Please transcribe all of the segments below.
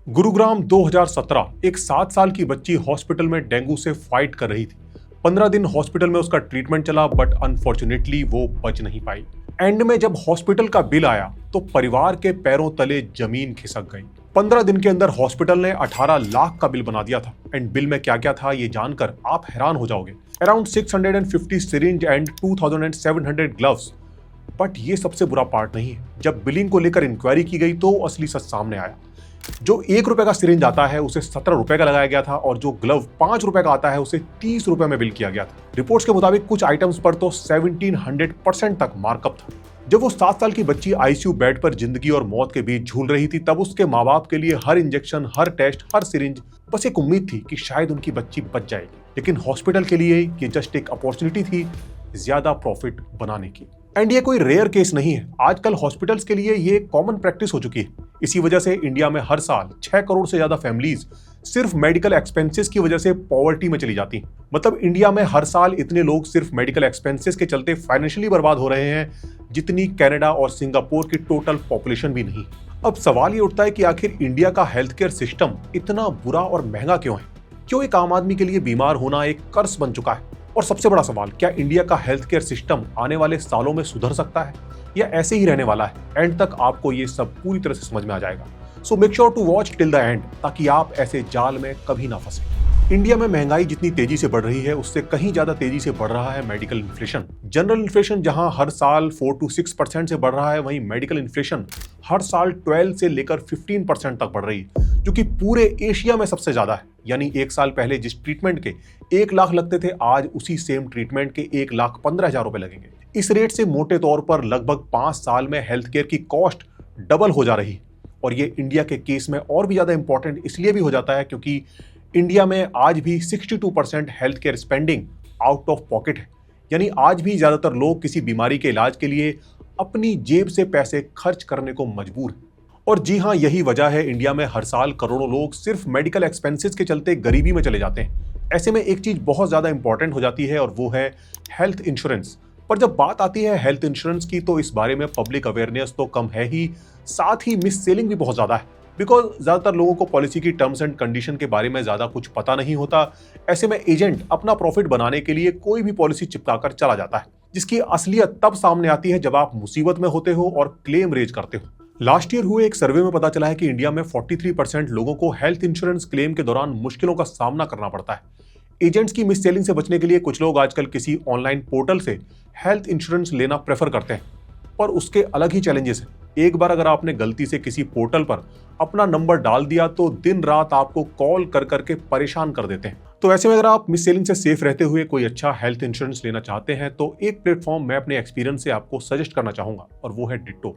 गुरुग्राम 2017 एक 7 साल की बच्ची हॉस्पिटल में डेंगू से फाइट कर रही थी। 15 दिन हॉस्पिटल में उसका ट्रीटमेंट चला बट अनफॉर्चुनेटली वो बच नहीं पाई। एंड में जब हॉस्पिटल का बिल आया तो परिवार के पैरों तले जमीन खिसक गई। 15 दिन के अंदर हॉस्पिटल ने 18 लाख का बिल बना दिया था। एंड बिल में क्या क्या था ये जानकर आप हैरान हो जाओगे। Around 650 syringe and 2700 gloves. But ये सबसे बुरा पार्ट नहीं है। जब बिलिंग को लेकर इंक्वायरी की गई तो असली सच सामने आया। जो 1 रुपए का सिरिंज आता है उसे 17 रुपए का लगाया गया था और जो ग्लव 5 रुपए का आता है उसे 30 रुपए में बिल किया गया था। रिपोर्ट्स के मुताबिक कुछ आइटम्स पर तो 1700% तक मार्कअप था। जब वो 7 साल की बच्ची आईसीयू बेड पर जिंदगी और मौत के बीच झूल रही थी तब उसके माँ बाप के लिए हर इंजेक्शन, हर टेस्ट, हर सिरिंज बस एक उम्मीद थी कि शायद उनकी बच्ची बच जाएगी। लेकिन हॉस्पिटल के लिए ये जस्ट एक अपॉर्चुनिटी थी ज्यादा प्रॉफिट बनाने की। एंड ये कोई रेयर केस नहीं है। आजकल हॉस्पिटल्स के लिए ये कॉमन प्रैक्टिस हो चुकी है। इसी वजह से इंडिया में हर साल 6 करोड़ से ज्यादा फैमिलीज सिर्फ मेडिकल एक्सपेंसेस की वजह से पॉवर्टी में चली जाती हैं। मतलब इंडिया में हर साल इतने लोग सिर्फ मेडिकल एक्सपेंसेस के चलते फाइनेंशियली बर्बाद हो रहे हैं जितनी कनाडा और सिंगापुर की टोटल पॉपुलेशन भी नहीं। अब सवाल ये उठता है कि आखिर इंडिया का हेल्थ केयर सिस्टम इतना बुरा और महंगा क्यों है? क्यों एक आम आदमी के लिए बीमार होना एक कर्ज बन चुका है? और सबसे बड़ा सवाल, क्या इंडिया का हेल्थ केयर सिस्टम आने वाले सालों में सुधर सकता है या ऐसे ही रहने वाला है? एंड तक आपको ये सब पूरी तरह से समझ में आ जाएगा। So make sure to watch till the end ताकि आप ऐसे जाल में कभी ना फंसे। इंडिया में महंगाई जितनी तेजी से बढ़ रही है उससे कहीं ज्यादा तेजी से बढ़ रहा है मेडिकल इन्फ्लेशन। जनरल इन्फ्लेशन जहां हर साल 4 to 6% से बढ़ रहा है, वहीं मेडिकल इन्फ्लेशन हर साल 12 से लेकर 15% तक बढ़ रही है, जो कि पूरे एशिया में सबसे ज्यादा है। यानी 1 साल पहले जिस ट्रीटमेंट के 1 लाख लगते थे, आज उसी सेम ट्रीटमेंट के 1,15,000 रुपए लगेंगे। इस रेट से मोटे तौर पर लगभग 5 साल में हेल्थ केयर की कॉस्ट डबल हो जा रही है। और ये इंडिया के केस में और भी ज्यादा इंपॉर्टेंट इसलिए भी हो जाता है क्योंकि इंडिया में आज भी 62% health care spending out of pocket है। यानी आज भी ज्यादातर लोग किसी बीमारी के इलाज के लिए अपनी जेब से पैसे खर्च करने को मजबूर हैं। और जी हाँ, यही वजह है इंडिया में हर साल करोड़ों लोग सिर्फ मेडिकल एक्सपेंसेस के चलते गरीबी में चले जाते हैं। ऐसे में एक चीज बहुत ज्यादा इंपॉर्टेंट हो जाती है और वो है हेल्थ इंश्योरेंस। पर जब बात आती है हेल्थ इंश्योरेंस की तो इस बारे में पब्लिक अवेयरनेस तो कम है ही, साथ ही मिस सेलिंग भी बहुत ज्यादा है। बिकॉज ज्यादातर लोगों को पॉलिसी की टर्म्स एंड कंडीशन के बारे में ज्यादा कुछ पता नहीं होता। ऐसे में एजेंट अपना प्रॉफिट बनाने के लिए कोई भी पॉलिसी चिपकाकर चला जाता है, जिसकी असलियत तब सामने आती है जब आप मुसीबत में होते हो और क्लेम रेज करते हो। लास्ट ईयर हुए एक सर्वे में पता चला है कि इंडिया में 43% लोगों को हेल्थ इंश्योरेंस क्लेम के दौरान मुश्किलों का सामना करना पड़ता है। एजेंट्स की मिस सेलिंग से बचने के लिए कुछ लोग आजकल किसी ऑनलाइन पोर्टल से हेल्थ इंश्योरेंस लेना प्रेफर करते हैं, पर उसके अलग ही चैलेंजेस हैं। एक बार अगर आपने गलती से किसी पोर्टल पर अपना नंबर डाल दिया तो दिन रात आपको कॉल कर करके परेशान कर देते हैं। तो ऐसे में अगर आप मिस सेलिंग से सेफ रहते हुए कोई अच्छा हेल्थ इंश्योरेंस लेना चाहते हैं तो एक प्लेटफॉर्म मैं अपने एक्सपीरियंस से आपको सजेस्ट करना चाहूंगा और वो है डिट्टो।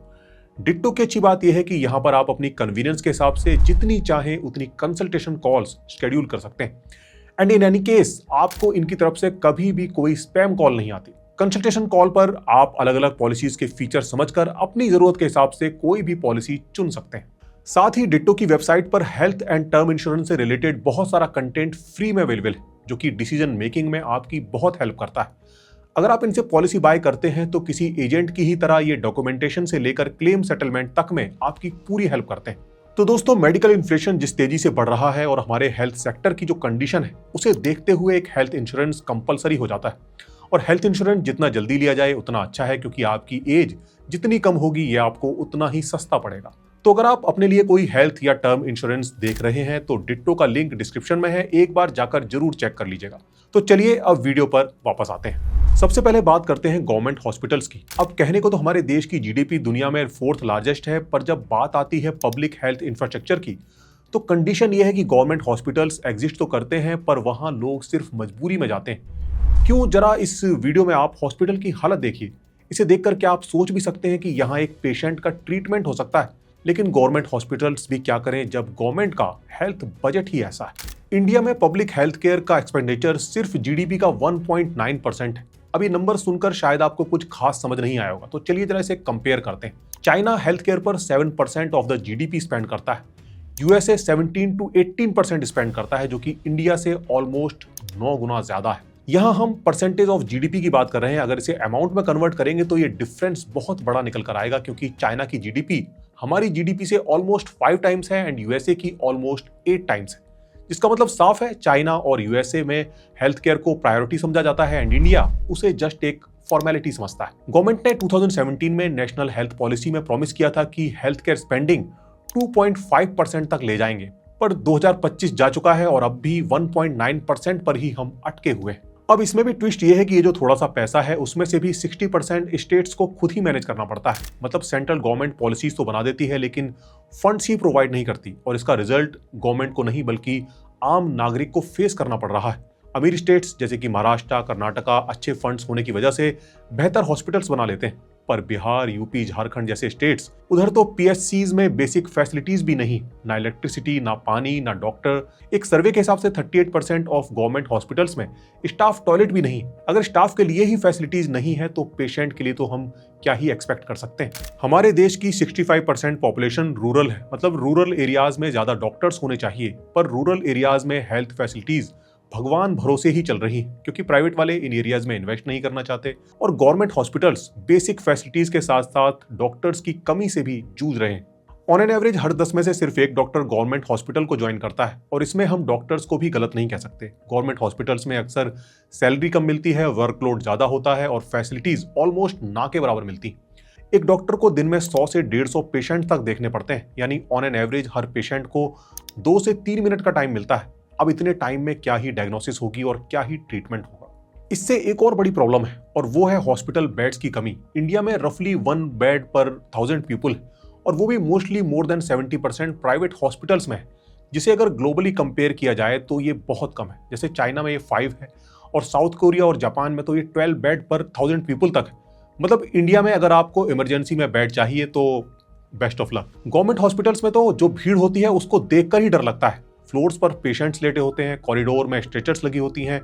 डिट्टो की अच्छी बात यह है कि यहाँ पर आप अपनी कन्वीनियंस के हिसाब से जितनी चाहें उतनी कंसल्टेशन कॉल्स शेड्यूल कर सकते हैं। एंड इन एनी केस आपको इनकी तरफ से कभी भी कोई स्पैम कॉल नहीं आती। कंसल्टेशन कॉल पर आप अलग अलग पॉलिसीज के फीचर समझकर अपनी जरूरत के हिसाब से कोई भी पॉलिसी चुन सकते हैं। साथ ही डिट्टो की वेबसाइट पर हेल्थ एंड टर्म इंश्योरेंस से रिलेटेड बहुत सारा कंटेंट फ्री में अवेलेबल है, जो कि डिसीजन मेकिंग में आपकी बहुत हेल्प करता है। अगर आप इनसे पॉलिसी बाय करते हैं तो किसी एजेंट की ही तरह ये डॉक्यूमेंटेशन से लेकर क्लेम सेटलमेंट तक में आपकी पूरी हेल्प करते हैं। तो दोस्तों, मेडिकल इन्फ्लेशन जिस तेजी से बढ़ रहा है और हमारे हेल्थ सेक्टर की जो कंडीशन है उसे देखते हुए एक हेल्थ इंश्योरेंस कंपलसरी हो जाता है। और हेल्थ इंश्योरेंस जितना जल्दी लिया जाए उतना अच्छा है, क्योंकि आपकी एज जितनी कम होगी ये आपको उतना ही सस्ता पड़ेगा। तो अगर आप अपने लिए कोई हेल्थ या टर्म इंश्योरेंस देख रहे हैं तो डिट्टो का लिंक डिस्क्रिप्शन में है, एक बार जाकर जरूर चेक कर लीजिएगा। तो चलिए अब वीडियो पर वापस आते हैं। सबसे पहले बात करते हैं गवर्नमेंट हॉस्पिटल्स की। अब कहने को तो हमारे देश की जीडीपी दुनिया में 4th लार्जेस्ट है, पर जब बात आती है पब्लिक हेल्थ इंफ्रास्ट्रक्चर की तो कंडीशन यह है कि गवर्नमेंट हॉस्पिटल्स एग्जिस्ट तो करते हैं पर वहां लोग सिर्फ मजबूरी में जाते हैं। क्यों? जरा इस वीडियो में आप हॉस्पिटल की हालत देखिए। इसे देखकर क्या आप सोच भी सकते हैं कि यहाँ एक पेशेंट का ट्रीटमेंट हो सकता है? लेकिन गवर्नमेंट हॉस्पिटल्स भी क्या करें जब गवर्नमेंट का हेल्थ बजट ही ऐसा है। इंडिया में पब्लिक हेल्थ केयर का एक्सपेंडिचर सिर्फ जीडीपी का 1.9% है। अब ये नंबर सुनकर शायद आपको कुछ खास समझ नहीं आया होगा, तो चलिए जरा इसे कंपेयर करते हैं। चाइना हेल्थ केयर पर 7% ऑफ द जीडीपी स्पेंड करता है। यूएसए 17 to 18% स्पेंड करता है, जो कि इंडिया से ऑलमोस्ट 9 गुना ज्यादा है। यहाँ हम परसेंटेज ऑफ जीडीपी की बात कर रहे हैं। अगर इसे अमाउंट में कन्वर्ट करेंगे तो ये डिफरेंस बहुत बड़ा निकल कर आएगा, क्योंकि चाइना की जीडीपी हमारी जीडीपी से ऑलमोस्ट 5 टाइम्स है एंड यूएसए की ऑलमोस्ट 8 टाइम्स है, जिसका मतलब साफ है चाइना और यूएसए में हेल्थ केयर को प्रायोरिटी समझा जाता है एंड इंडिया उसे जस्ट एक फॉर्मेलिटी समझता है। गवर्नमेंट ने 2017 में नेशनल हेल्थ पॉलिसी में प्रॉमिस किया था कि हेल्थ केयर स्पेंडिंग 2.5% तक ले जाएंगे, पर 2025 जा चुका है और अब भी 1.9% पर ही हम अटके हुए हैं। अब इसमें भी ट्विस्ट ये है कि ये जो थोड़ा सा पैसा है उसमें से भी 60% स्टेट्स को खुद ही मैनेज करना पड़ता है। मतलब सेंट्रल गवर्नमेंट पॉलिसीज तो बना देती है लेकिन फंड्स ही प्रोवाइड नहीं करती और इसका रिजल्ट गवर्नमेंट को नहीं बल्कि आम नागरिक को फेस करना पड़ रहा है। अमीर स्टेट्स जैसे कि महाराष्ट्र, कर्नाटका अच्छे फंड्स होने की वजह से बेहतर हॉस्पिटल्स बना लेते हैं, पर बिहार, यूपी, झारखंड जैसे स्टेट्स उधर तो पीएचसीज में बेसिक फैसिलिटीज भी नहीं, ना इलेक्ट्रिसिटी, ना पानी, ना डॉक्टर। एक सर्वे के हिसाब से 38% ऑफ गवर्नमेंट हॉस्पिटल्स में स्टाफ टॉयलेट भी नहीं। अगर स्टाफ के लिए ही फैसिलिटीज नहीं है तो पेशेंट के लिए तो हम क्या ही एक्सपेक्ट कर सकते हैं। हमारे देश की 65% पॉपुलेशन रूरल है, मतलब रूरल एरियाज में ज्यादा डॉक्टर्स होने चाहिए, पर रूरल एरियाज में हेल्थ फैसिलिटीज भगवान भरोसे ही चल रही हैं क्योंकि प्राइवेट वाले इन एरियाज में इन्वेस्ट नहीं करना चाहते और गवर्नमेंट हॉस्पिटल्स बेसिक फैसिलिटीज के साथ साथ डॉक्टर्स की कमी से भी जूझ रहे हैं। ऑन एन एवरेज हर 10 में से सिर्फ एक डॉक्टर गवर्नमेंट हॉस्पिटल को ज्वाइन करता है और इसमें हम डॉक्टर्स को भी गलत नहीं कह सकते। गवर्नमेंट हॉस्पिटल्स में अक्सर सैलरी कम मिलती है, वर्कलोड ज्यादा होता है और फैसिलिटीज ऑलमोस्ट ना के बराबर मिलती। एक डॉक्टर को दिन में 100 से 150 पेशेंट तक देखने पड़ते हैं, यानी on an average her patient को 2 से 3 मिनट का टाइम मिलता है। अब इतने टाइम में क्या ही डायग्नोसिस होगी और क्या ही ट्रीटमेंट होगा। इससे एक और बड़ी प्रॉब्लम है और वो है हॉस्पिटल बेड्स की कमी। इंडिया में रफली 1 बेड पर 1000 पीपल और वो भी mostly more than 70% private hospitals में है, जिसे अगर ग्लोबली कंपेयर किया जाए तो ये बहुत कम है। जैसे चाइना में ये 5 है और साउथ कोरिया और जापान में तो ये 12 बेड पर 1000 पीपल तक है। मतलब इंडिया में अगर आपको इमरजेंसी में बेड चाहिए तो best of luck. Government hospitals में तो जो भीड़ होती है उसको देखकर ही डर लगता है। फ्लोर्स पर पेशेंट्स लेटे होते हैं, कॉरिडोर में स्ट्रेचर्स लगी होती हैं,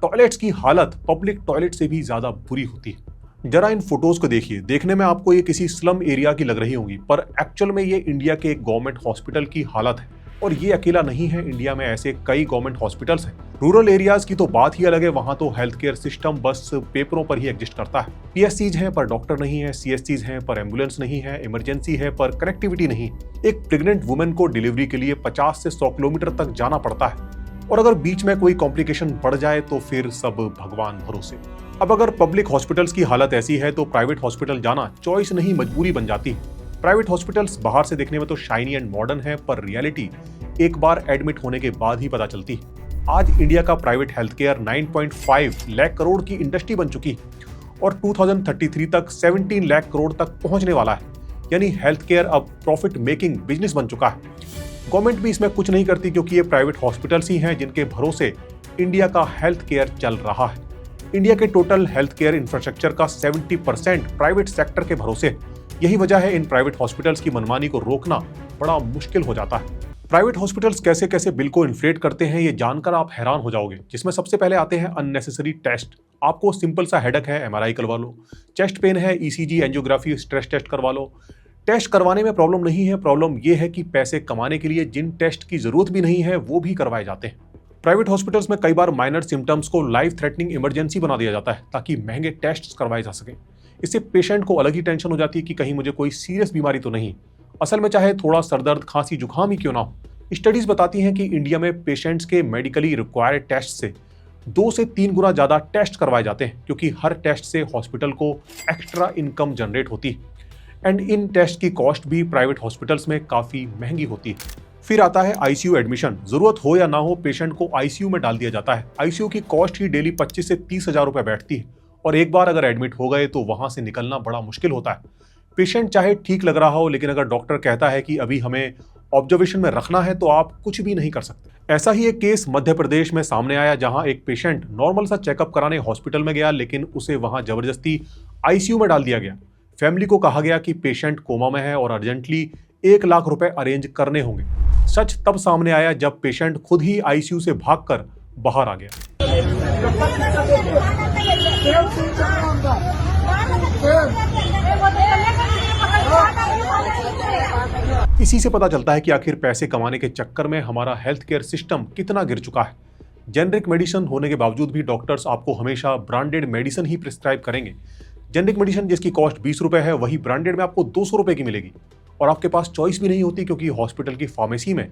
टॉयलेट्स की हालत पब्लिक टॉयलेट से भी ज्यादा बुरी होती है। जरा इन फोटोज को देखिए, देखने में आपको ये किसी स्लम एरिया की लग रही होंगी, पर एक्चुअल में ये इंडिया के एक गवर्नमेंट हॉस्पिटल की हालत है। और ये अकेला नहीं है, इंडिया में ऐसे कई गवर्नमेंट हॉस्पिटल्स हैं। रूरल एरियाज की तो बात ही अलग है, वहां तो हेल्थ केयर सिस्टम बस पेपरों पर ही एग्जिस्ट करता है। पीएचसीज हैं पर डॉक्टर नहीं है, सीएचसीज हैं पर एम्बुलेंस नहीं है, इमरजेंसी है पर कनेक्टिविटी नहीं। एक प्रेग्नेंट वुमेन को डिलीवरी के लिए 50 से 100 किलोमीटर तक जाना पड़ता है और अगर बीच में कोई कॉम्प्लिकेशन बढ़ जाए तो फिर सब भगवान भरोसे। अब अगर पब्लिक हॉस्पिटल्स की हालत ऐसी है तो प्राइवेट हॉस्पिटल जाना चॉइस नहीं मजबूरी बन जाती है। प्राइवेट हॉस्पिटल्स बाहर से देखने में तो शाइनी एंड मॉडर्न है, पर रियलिटी एक बार एडमिट होने के बाद ही पता चलती है। आज इंडिया का private health care 9.5 lakh crore की इंडस्ट्री बन चुकी है और 2033 तक 17 लाख करोड़ तक पहुंचने वाला है, यानी हेल्थ केयर अब प्रॉफिट मेकिंग बिजनेस बन चुका है। गवर्नमेंट भी इसमें कुछ नहीं करती क्योंकि ये प्राइवेट हॉस्पिटल्स ही हैं जिनके भरोसे इंडिया का हेल्थ केयर चल रहा है। इंडिया के टोटल हेल्थ केयर इंफ्रास्ट्रक्चर का 70% प्राइवेट सेक्टर के भरोसे। यही वजह है इन प्राइवेट हॉस्पिटल्स की मनमानी को रोकना बड़ा मुश्किल हो जाता है। प्राइवेट हॉस्पिटल्स कैसे कैसे बिल को इन्फ्लेट करते हैं ये जानकर आप हैरान हो जाओगे, जिसमें सबसे पहले आते हैं अननेसेसरी टेस्ट। आपको सिंपल सा हेडेक है, एमआरआई करवा लो, चेस्ट पेन है, ईसीजी, एंजियोग्राफी, स्ट्रेस टेस्ट करवा लो। टेस्ट करवाने में प्रॉब्लम नहीं है, प्रॉब्लम ये है कि पैसे कमाने के लिए जिन टेस्ट की जरूरत भी नहीं है वो भी करवाए जाते हैं। प्राइवेट हॉस्पिटल्स में कई बार माइनर सिम्टम्स को लाइफ थ्रेटनिंग इमरजेंसी बना दिया जाता है ताकि महंगे टेस्ट करवाए जा सके। इससे पेशेंट को अलग ही टेंशन हो जाती है कि कहीं मुझे कोई सीरियस बीमारी तो नहीं। असल में चाहे थोड़ा सरदर्द, खांसी, जुकाम ही क्यों ना हो। स्टडीज बताती हैं कि इंडिया में पेशेंट्स के मेडिकली रिक्वायर्ड टेस्ट से 2 से 3 गुना ज्यादा टेस्ट करवाए जाते हैं क्योंकि हर टेस्ट से हॉस्पिटल को एक्स्ट्रा इनकम जनरेट होती है एंड इन टेस्ट की कॉस्ट भी प्राइवेट हॉस्पिटल्स में काफी महंगी होती है। फिर आता है आईसीयू एडमिशन। जरूरत हो या ना हो पेशेंट को आईसीयू में डाल दिया जाता है। आईसीयू की कॉस्ट ही डेली 25 से 30 हजार रुपए बैठती है और एक बार अगर एडमिट हो गए तो वहां से निकलना बड़ा मुश्किल होता है। पेशेंट चाहे ठीक लग रहा हो, लेकिन अगर डॉक्टर कहता है कि अभी हमें ऑब्जर्वेशन में रखना है तो आप कुछ भी नहीं कर सकते। ऐसा ही एक केस मध्य प्रदेश में सामने आया जहां एक पेशेंट नॉर्मल सा चेकअप कराने हॉस्पिटल में गया, लेकिन उसे वहां जबरदस्ती आईसीयू में डाल दिया गया। फैमिली को कहा गया कि पेशेंट कोमा में है और अर्जेंटली 1 लाख रुपए अरेंज करने होंगे। सच तब सामने आया जब पेशेंट खुद ही आईसीयू से भागकर बाहर आ गया। इसी से पता चलता है कि आखिर पैसे कमाने के चक्कर में हमारा हेल्थ केयर सिस्टम कितना गिर चुका है। जेनरिक मेडिसिन होने के बावजूद भी डॉक्टर्स आपको हमेशा ब्रांडेड मेडिसिन ही प्रिस्क्राइब करेंगे। जेनरिक मेडिसिन जिसकी कॉस्ट 20 रुपए है, वही ब्रांडेड में आपको 200 रुपए की मिलेगी। और आपके पास चॉइस भी नहीं होती, क्योंकि हॉस्पिटल की फार्मेसी में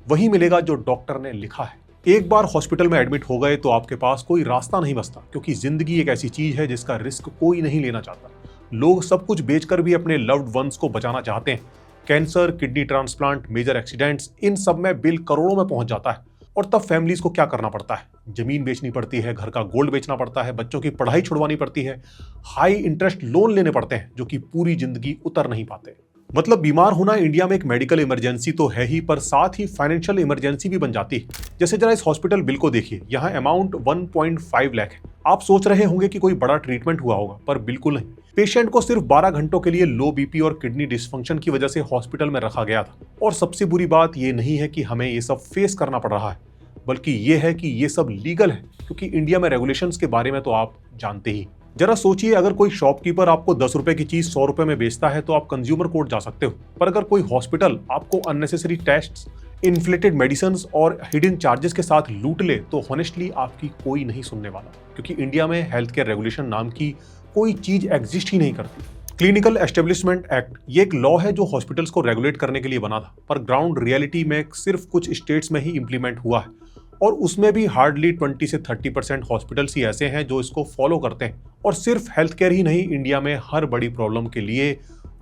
वही मिलेगा जो डॉक्टर ने लिखा है। एक बार हॉस्पिटल में एडमिट हो गए तो आपके पास कोई रास्ता नहीं बचता, क्योंकि जिंदगी एक ऐसी चीज है जिसका रिस्क कोई नहीं लेना चाहता। लोग सब कुछ बेचकर भी अपने लव्ड वंस को बचाना चाहते हैं। Cancer, kidney transplant, major accidents, इन सब में बिल करोड़ों में पहुंच जाता है। और तब फैमिलीज को क्या करना पड़ता है? जमीन बेचनी पड़ती है, घर का गोल्ड बेचना पड़ता है, बच्चों की पढ़ाई छुड़वानी पड़ती है, हाई इंटरेस्ट लोन लेने पड़ते हैं जो कि पूरी जिंदगी उतर नहीं पाते। मतलब बीमार होना इंडिया में एक मेडिकल इमरजेंसी तो है ही, पर साथ ही फाइनेंशियल इमरजेंसी भी बन जाती है। जैसे जरा इस हॉस्पिटल बिल को देखिए, यहाँ अमाउंट 1.5 लाख है। आप सोच रहे होंगे कि कोई बड़ा ट्रीटमेंट हुआ होगा, पर बिल्कुल नहीं। पेशेंट को सिर्फ 12 घंटों के लिए लो बीपी और किडनी डिसफंक्शन की वजह से हॉस्पिटल में रखा गया था। और सबसे बुरी बात ये नहीं है कि हमें ये सब फेस करना पड़ रहा है, बल्कि ये है कि ये सब लीगल है, क्योंकि इंडिया में रेगुलेशंस के बारे में तो आप जानते ही। जरा सोचिए, अगर कोई शॉपकीपर आपको 10 रुपए की चीज 100 रुपए में बेचता है तो आप कंज्यूमर कोर्ट जा सकते हो, पर अगर कोई हॉस्पिटल आपको अननेसेसरी टेस्ट्स, इन्फ्लेटेड मेडिसिन और हिडन चार्जेस के साथ लूट ले तो हॉनेस्टली आपकी कोई नहीं सुनने वाला, क्योंकि इंडिया में हेल्थ केयर रेगुलेशन नाम की कोई चीज एग्जिस्ट ही नहीं करती। क्लिनिकल एस्टेब्लिशमेंट एक्ट ये एक लॉ है जो हॉस्पिटल्स को रेगुलेट करने के लिए बना था, पर ग्राउंड रियलिटी में सिर्फ कुछ स्टेट्स में ही इंप्लीमेंट हुआ है, और उसमें भी हार्डली 20 से 30% हॉस्पिटल्स ही ऐसे हैं जो इसको फॉलो करते हैं। और सिर्फ हेल्थ केयर ही नहीं, इंडिया में हर बड़ी प्रॉब्लम के लिए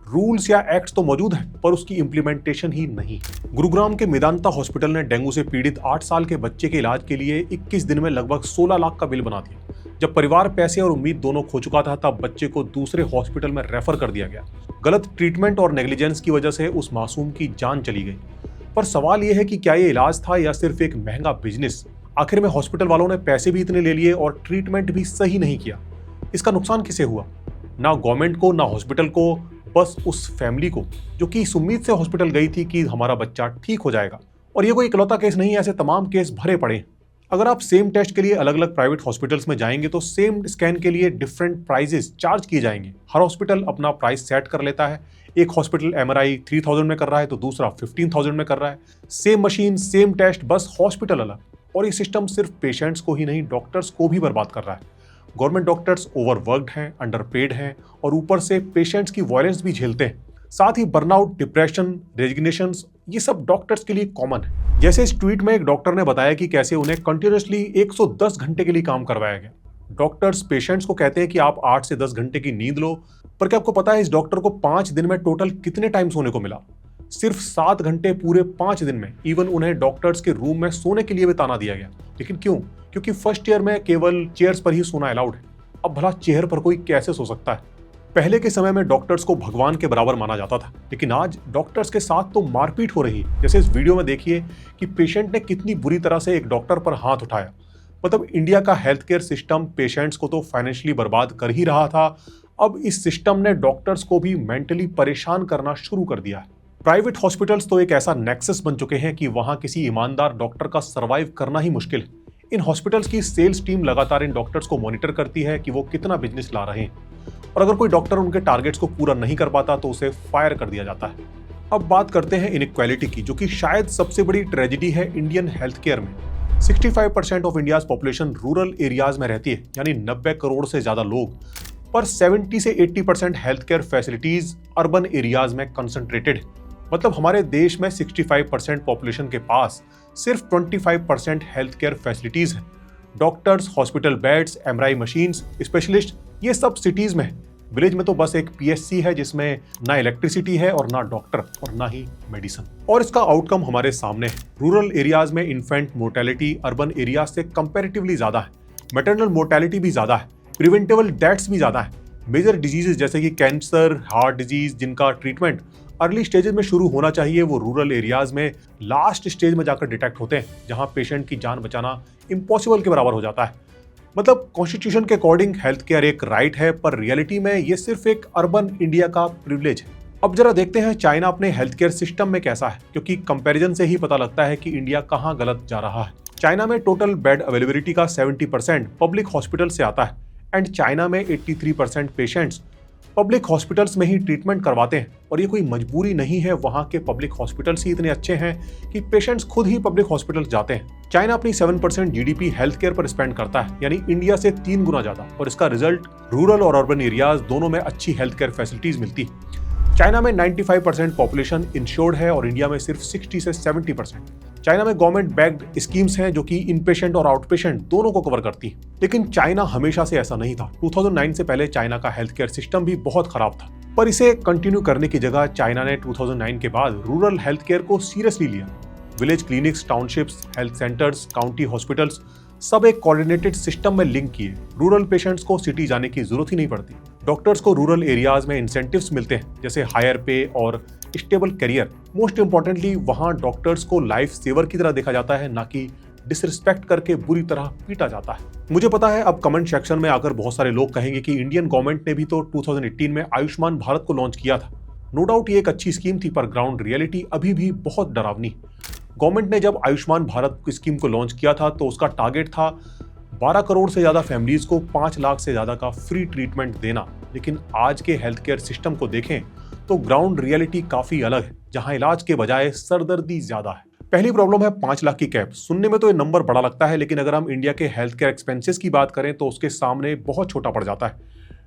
रूल्स या एक्ट्स तो मौजूद हैं, पर उसकी इंप्लीमेंटेशन ही नहीं। गुरुग्राम के मेदांता हॉस्पिटल ने डेंगू से पीड़ित 8 साल के बच्चे के इलाज के लिए 21 दिन में लगभग 16 लाख का बिल बना दिया। जब परिवार पैसे और उम्मीद दोनों खो चुका था, तब बच्चे को दूसरे हॉस्पिटल में रेफर कर दिया गया। गलत ट्रीटमेंट और नेग्लिजेंस की वजह से उस मासूम की जान चली गई। पर सवाल यह है कि क्या ये इलाज था या सिर्फ एक महंगा बिजनेस? आखिर में हॉस्पिटल वालों ने पैसे भी इतने ले लिए और ट्रीटमेंट भी सही नहीं किया। इसका नुकसान किसे हुआ? ना गवर्नमेंट को, ना हॉस्पिटल को, बस उस फैमिली को जो कि इस उम्मीद से हॉस्पिटल गई थी कि हमारा बच्चा ठीक हो जाएगा। और ये कोई इकलौता केस नहीं है, ऐसे तमाम केस भरे पड़े हैं। अगर आप सेम टेस्ट के लिए अलग अलग प्राइवेट हॉस्पिटल्स में जाएंगे तो सेम स्कैन के लिए डिफरेंट प्राइजेस चार्ज किए जाएंगे। हर हॉस्पिटल अपना प्राइस सेट कर लेता है। एक हॉस्पिटल MRI 3000 में कर रहा है तो दूसरा 15,000 में कर रहा है। सेम मशीन, सेम टेस्ट, बस हॉस्पिटल अलग। और ये सिस्टम सिर्फ पेशेंट्स को ही नहीं, डॉक्टर्स को भी बर्बाद कर रहा है। गवर्नमेंट डॉक्टर्स ओवरवर्कड हैं, अंडरपेड हैं और ऊपर से पेशेंट्स की वायलेंस भी झेलते हैं। साथ ही बर्नआउट, डिप्रेशन, रेजिग्नेशंस, ये सब डॉक्टर्स के लिए कॉमन है। जैसे इस ट्वीट में एक डॉक्टर ने बताया कि कैसे उन्हें कंटिन्यूअसली 110 घंटे के लिए काम करवाया गया। डॉक्टर्स पेशेंट्स को कहते हैं कि आप 8 से 10 घंटे की नींद लो, पर क्या आपको पता है इस डॉक्टर को 5 दिन में टोटल कितने टाइम सोने को मिला? सिर्फ 7 घंटे पूरे 5 दिन में। इवन उन्हें डॉक्टर्स के रूम में सोने के लिए भी ताना दिया गया। लेकिन क्यों? क्योंकि फर्स्ट ईयर में केवल चेयर्स पर ही सोना अलाउड है। अब भला चेयर पर कोई कैसे सो सकता है? पहले के समय में डॉक्टर्स को भगवान के बराबर माना जाता था, लेकिन आज डॉक्टर्स के साथ तो मारपीट हो रही है। जैसे इस वीडियो में देखिए कि पेशेंट ने कितनी बुरी तरह से एक डॉक्टर पर हाथ उठाया। मतलब इंडिया का हेल्थ केयर सिस्टम पेशेंट्स को तो फाइनेंशियली बर्बाद कर ही रहा था, अब इस सिस्टम ने डॉक्टर्स को भी मेंटली परेशान करना शुरू कर दिया है। प्राइवेट हॉस्पिटल्स तो एक ऐसा नेक्सस बन चुके हैं कि वहां किसी ईमानदार डॉक्टर का सर्वाइव करना ही मुश्किल है। इन हॉस्पिटल्स की सेल्स टीम लगातार इन डॉक्टर्स को मॉनिटर करती है कि वो कितना बिजनेस ला रहे हैं, और अगर कोई डॉक्टर उनके टारगेट्स को पूरा नहीं कर पाता तो उसे फायर कर दिया जाता है। अब बात करते हैं इनइक्वालिटी की, जो कि शायद सबसे बड़ी ट्रेजेडी है इंडियन हेल्थ केयर में। 65% of India's population rural areas में रहती है, यानी 90 करोड़ से ज्यादा लोग, पर 70 से 80% health care facilities urban areas में कंसंट्रेटेड है। मतलब हमारे देश में 65% पॉपुलेशन के पास सिर्फ 25% हेल्थ केयर फैसिलिटीज है। Doctors, hospital beds, MRI machines, specialist, ये सब सिटीज में है। विलेज में तो बस एक PSC है जिसमें ना इलेक्ट्रिसिटी है और ना डॉक्टर और ना ही मेडिसिन। और इसका आउटकम हमारे सामने है। रूरल एरियाज में इन्फेंट मोर्टेलिटी अर्बन एरियाज से कंपैरेटिवली ज्यादा है, मैटरनल मोर्टेलिटी भी ज्यादा है, प्रिवेंटेबल डेथ्स भी ज्यादा है। मेजर डिजीजेस जैसे कि कैंसर, हार्ट डिजीज, जिनका ट्रीटमेंट अर्ली स्टेजेस में शुरू होना चाहिए, वो रूरल एरियाज में लास्ट स्टेज में जाकर डिटेक्ट होते हैं, जहां पेशेंट की जान बचाना इम्पॉसिबल के बराबर हो जाता है। मतलब कॉन्स्टिट्यूशन के अकॉर्डिंग हेल्थ केयर एक राइट है, पर रियलिटी में ये सिर्फ एक अर्बन इंडिया का प्रिविलेज है। अब जरा देखते हैं चाइना अपने हेल्थ केयर सिस्टम में कैसा है, क्योंकि कंपैरिजन से ही पता लगता है कि इंडिया कहां गलत जा रहा है। चाइना में टोटल बेड अवेलेबिलिटी का 70% पब्लिक हॉस्पिटल से आता है, एंड चाइना में 83% पेशेंट्स पब्लिक हॉस्पिटल्स में ही ट्रीटमेंट करवाते हैं। और ये कोई मजबूरी नहीं है, वहाँ के पब्लिक हॉस्पिटल्स ही इतने अच्छे हैं कि पेशेंट्स खुद ही पब्लिक हॉस्पिटल्स जाते हैं। चाइना अपनी 7% GDP हेल्थ केयर पर स्पेंड करता है, यानी इंडिया से 3 गुना ज्यादा, और इसका रिजल्ट रूरल और अर्बन एरियाज दोनों में अच्छी हेल्थ केयर फैसिलिटीज मिलती है। चाइना में 95% पॉपुलेशन इंश्योर्ड है और इंडिया में सिर्फ 60 से 70%। चाइना में गवर्नमेंट बैक्ड स्कीम्स हैं जो कि इनपेशेंट और आउटपेशेंट दोनों को कवर करती हैं। लेकिन चाइना हमेशा से ऐसा नहीं था। 2009 से पहले चाइना का हेल्थ केयर सिस्टम भी बहुत खराब था, पर इसे कंटिन्यू करने की जगह चाइना ने 2009 के बाद रूरल हेल्थ केयर को सीरियसली लिया। Village clinics, townships, health centres, county hospitals सब एक कोऑर्डिनेटेड सिस्टम में लिंक किए। रूरल पेशेंट्स को सिटी जाने की जरूरत ही नहीं पड़ती। डॉक्टर्स को रूरल एरियाज में इंसेंटिव्स मिलते हैं, जैसे हायर पे और स्टेबल करियर। मोस्ट इंपॉर्टेंटली वहां डॉक्टर्स को लाइफ सेवर की तरह देखा जाता है, ना कि डिसरिस्पेक्ट करके बुरी तरह पीटा जाता है। मुझे पता है अब कमेंट सेक्शन में आकर बहुत सारे लोग कहेंगे कि इंडियन गवर्नमेंट ने भी तो 2018 में आयुष्मान भारत को लॉन्च किया था। नो डाउट ये एक अच्छी स्कीम थी, पर ग्राउंड रियलिटी अभी भी बहुत डरावनी। गवर्नमेंट ने जब आयुष्मान भारत स्कीम को लॉन्च किया था तो उसका टारगेट था 12 करोड़ से ज्यादा फैमिलीज को 5 लाख से ज्यादा का फ्री ट्रीटमेंट देना। लेकिन आज के हेल्थ केयर सिस्टम को देखें तो ग्राउंड रियलिटी काफी अलग है, जहां इलाज के बजाय सरदर्दी ज्यादा है। पहली प्रॉब्लम है 5 लाख की कैप। सुनने में तो ये नंबर बड़ा लगता है, लेकिन अगर हम इंडिया के हेल्थ केयर एक्सपेंसेस की बात करें तो उसके सामने बहुत छोटा पड़ जाता है।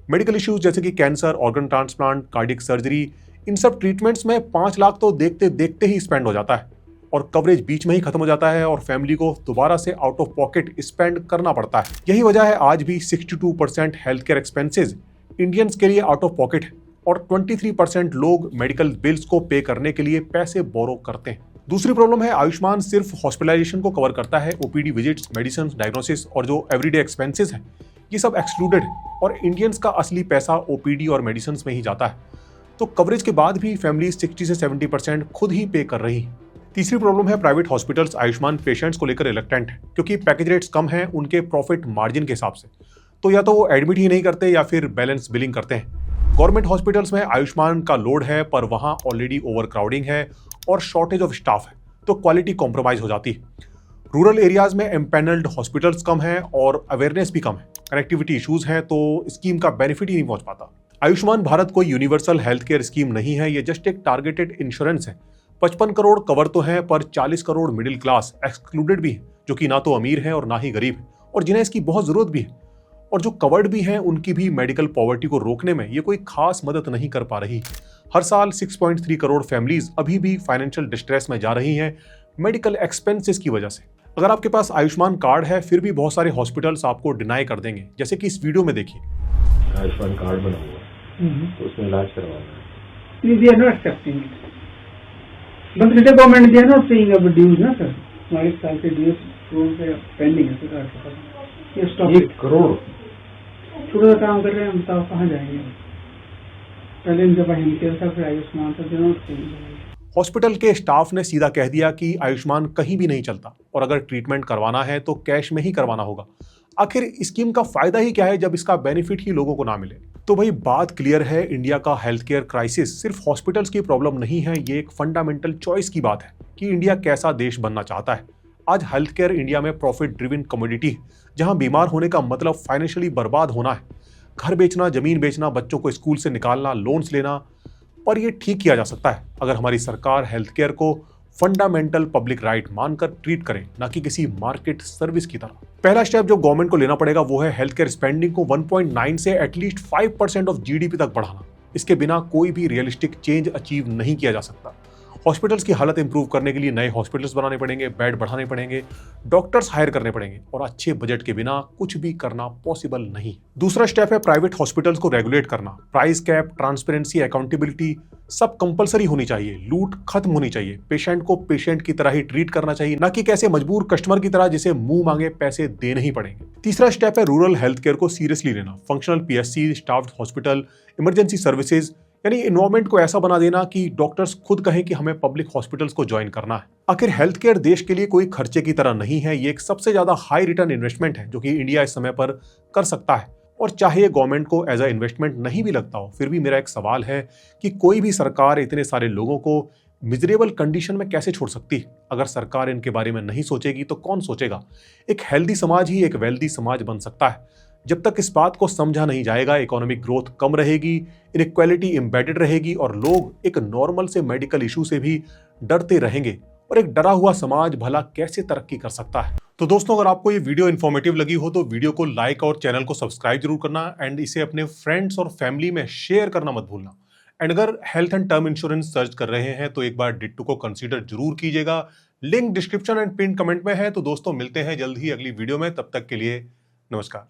मेडिकल इश्यूज जैसे कि cancer, organ transplant, cardiac surgery, इन सब ट्रीटमेंट्स में 5 लाख तो देखते देखते ही स्पेंड हो जाता है और कवरेज बीच में ही खत्म हो जाता है और फैमिली को दोबारा से आउट ऑफ पॉकेट स्पेंड करना पड़ता है। यही वजह है आज भी 62% हेल्थ केयर एक्सपेंसेस इंडियंस के लिए आउट ऑफ पॉकेट है और 23% लोग मेडिकल बिल्स को पे करने के लिए पैसे बोरो करते हैं। दूसरी प्रॉब्लम है आयुष्मान सिर्फ हॉस्पिटलाइजेशन को कवर करता है। ओपीडी विजिट्स, मेडिसिन, डायग्नोसिस और जो एवरीडे एक्सपेंसेस हैं ये सब एक्सक्लूडेड है और इंडियंस का असली पैसा ओपीडी और मेडिसिन में ही जाता है। तो कवरेज के बाद भी फैमिली 60 से 70% खुद ही पे कर रही है। तीसरी प्रॉब्लम है प्राइवेट हॉस्पिटल्स आयुष्मान पेशेंट्स को लेकर रिलक्टेंट है, क्योंकि पैकेज रेट्स कम हैं उनके प्रॉफिट मार्जिन के हिसाब से। तो या तो वो एडमिट ही नहीं करते या फिर बैलेंस बिलिंग करते हैं। गवर्नमेंट हॉस्पिटल्स में आयुष्मान का लोड है, पर वहां ऑलरेडी ओवर क्राउडिंग है और शॉर्टेज ऑफ स्टाफ है, तो क्वालिटी कॉम्प्रोमाइज हो जाती है। रूरल एरियाज में एम्पैनल्ड हॉस्पिटल्स कम है और अवेयरनेस भी कम है। कनेक्टिविटी इश्यूज हैं, तो स्कीम का बेनिफिट ही नहीं पहुंच पाता। आयुष्मान भारत कोई यूनिवर्सल हेल्थ केयर स्कीम नहीं है, ये जस्ट एक टारगेटेड इंश्योरेंस है। 55 करोड़ कवर तो है, पर 40 करोड़ मिडिल क्लास एक्सक्लूडेड भी है, जो कि ना तो अमीर है और ना ही गरीब है और जिन्हें इसकी बहुत जरूरत भी है। और जो कवर्ड भी हैं उनकी भी मेडिकल पॉवर्टी को रोकने में ये कोई खास मदद नहीं कर पा रही। हर साल 6.3 करोड़ फैमिलीज अभी भी फाइनेंशियल डिस्ट्रेस में जा रही हैं मेडिकल एक्सपेंसेस की वजह से। अगर आपके पास आयुष्मान कार्ड है फिर भी बहुत सारे हॉस्पिटल्स आपको डिनाई कर देंगे, जैसे कि इस वीडियो में देखिए। आयुष्मान कार्ड बना हुआ है तो उसमें इलाज करवाना है। We are not accepting it. But the government they are not paying our dues, ना सर। हमारे साल के dues पे पेंडिंग है सरकार के पास। ये स्टॉप 1 करोड़ छोटा सा काम कर रहे हैं, हम बताओ कहाँ जाएंगे। पहले इनके पास हेल्थ था, फिर आयुष्मान था, they are not paying। Hospital के स्टाफ ने सीधा कह दिया कि आयुष्मान कहीं भी नहीं चलता और अगर ट्रीटमेंट करवाना है तो कैश में ही करवाना होगा। आखिर स्कीम का फायदा ही क्या है जब इसका बेनिफिट ही लोगों को ना मिले। तो भाई बात क्लियर है, इंडिया का हेल्थ केयर क्राइसिस सिर्फ हॉस्पिटल्स की प्रॉब्लम नहीं है, ये एक फंडामेंटल चॉइस की बात है कि इंडिया कैसा देश बनना चाहता है। आज हेल्थ केयर इंडिया में प्रॉफिट ड्रिवन कमोडिटी है, जहां बीमार होने का मतलब फाइनेंशियली बर्बाद होना है। घर बेचना, जमीन बेचना, बच्चों को स्कूल से निकालना, लोन्स लेना। पर यह ठीक किया जा सकता है अगर हमारी सरकार हेल्थ केयर को फंडामेंटल पब्लिक राइट मानकर ट्रीट करें, ना कि किसी मार्केट सर्विस की तरह। पहला स्टेप जो गवर्नमेंट को लेना पड़ेगा वो है हेल्थ केयर स्पेंडिंग को 1.9 से एटलीस्ट 5% ऑफ जीडीपी तक बढ़ाना। इसके बिना कोई भी रियलिस्टिक चेंज अचीव नहीं किया जा सकता। हॉस्पिटल्स की हालत इंप्रूव करने के लिए नए हॉस्पिटल्स बनाने पड़ेंगे, बेड बढ़ाने पड़ेंगे, डॉक्टर्स हायर करने पड़ेंगे और अच्छे बजट के बिना कुछ भी करना पॉसिबल नहीं। दूसरा स्टेप है प्राइवेट हॉस्पिटल्स को रेगुलेट करना। प्राइस कैप, ट्रांसपेरेंसी, अकाउंटेबिलिटी सब कंपलसरी होनी चाहिए। लूट खत्म होनी चाहिए। पेशेंट को पेशेंट की तरह ही ट्रीट करना चाहिए, ना कि कैसे मजबूर कस्टमर की तरह जिसे मुंह मांगे पैसे देने ही पड़ेंगे। तीसरा स्टेप है रूरल हेल्थ केयर को सीरियसली लेना। Functional PSC, staffed hospital, emergency services, यानी इन्वायरमेंट को ऐसा बना देना कि डॉक्टर्स खुद कहें कि हमें पब्लिक हॉस्पिटल्स को ज्वाइन करना है। आखिर हेल्थ केयर देश के लिए कोई खर्चे की तरह नहीं है, ये एक सबसे ज्यादा हाई रिटर्न इन्वेस्टमेंट है जो कि इंडिया इस समय पर कर सकता है। और चाहे गवर्नमेंट को एज अ इन्वेस्टमेंट नहीं भी लगता हो, फिर भी मेरा एक सवाल है कि कोई भी सरकार इतने सारे लोगों को मिजरेबल कंडीशन में कैसे छोड़ सकती है। अगर सरकार इनके बारे में नहीं सोचेगी तो कौन सोचेगा। एक हेल्दी समाज ही एक वेल्दी समाज बन सकता है। जब तक इस बात को समझा नहीं जाएगा, इकोनॉमिक ग्रोथ कम रहेगी, इनइक्वालिटी एम्बेडेड रहेगी और लोग एक नॉर्मल से मेडिकल इशू से भी डरते रहेंगे। और एक डरा हुआ समाज भला कैसे तरक्की कर सकता है। तो दोस्तों, अगर आपको ये वीडियो इन्फॉर्मेटिव लगी हो तो वीडियो को लाइक और चैनल को सब्सक्राइब जरूर करना एंड इसे अपने फ्रेंड्स और फैमिली में शेयर करना मत भूलना। एंड अगर health and term insurance search कर रहे हैं तो एक बार डिट्टो को कंसीडर जरूर कीजिएगा। Link description and pin comment में है। तो दोस्तों मिलते हैं जल्द ही अगली वीडियो में, तब तक के लिए नमस्कार।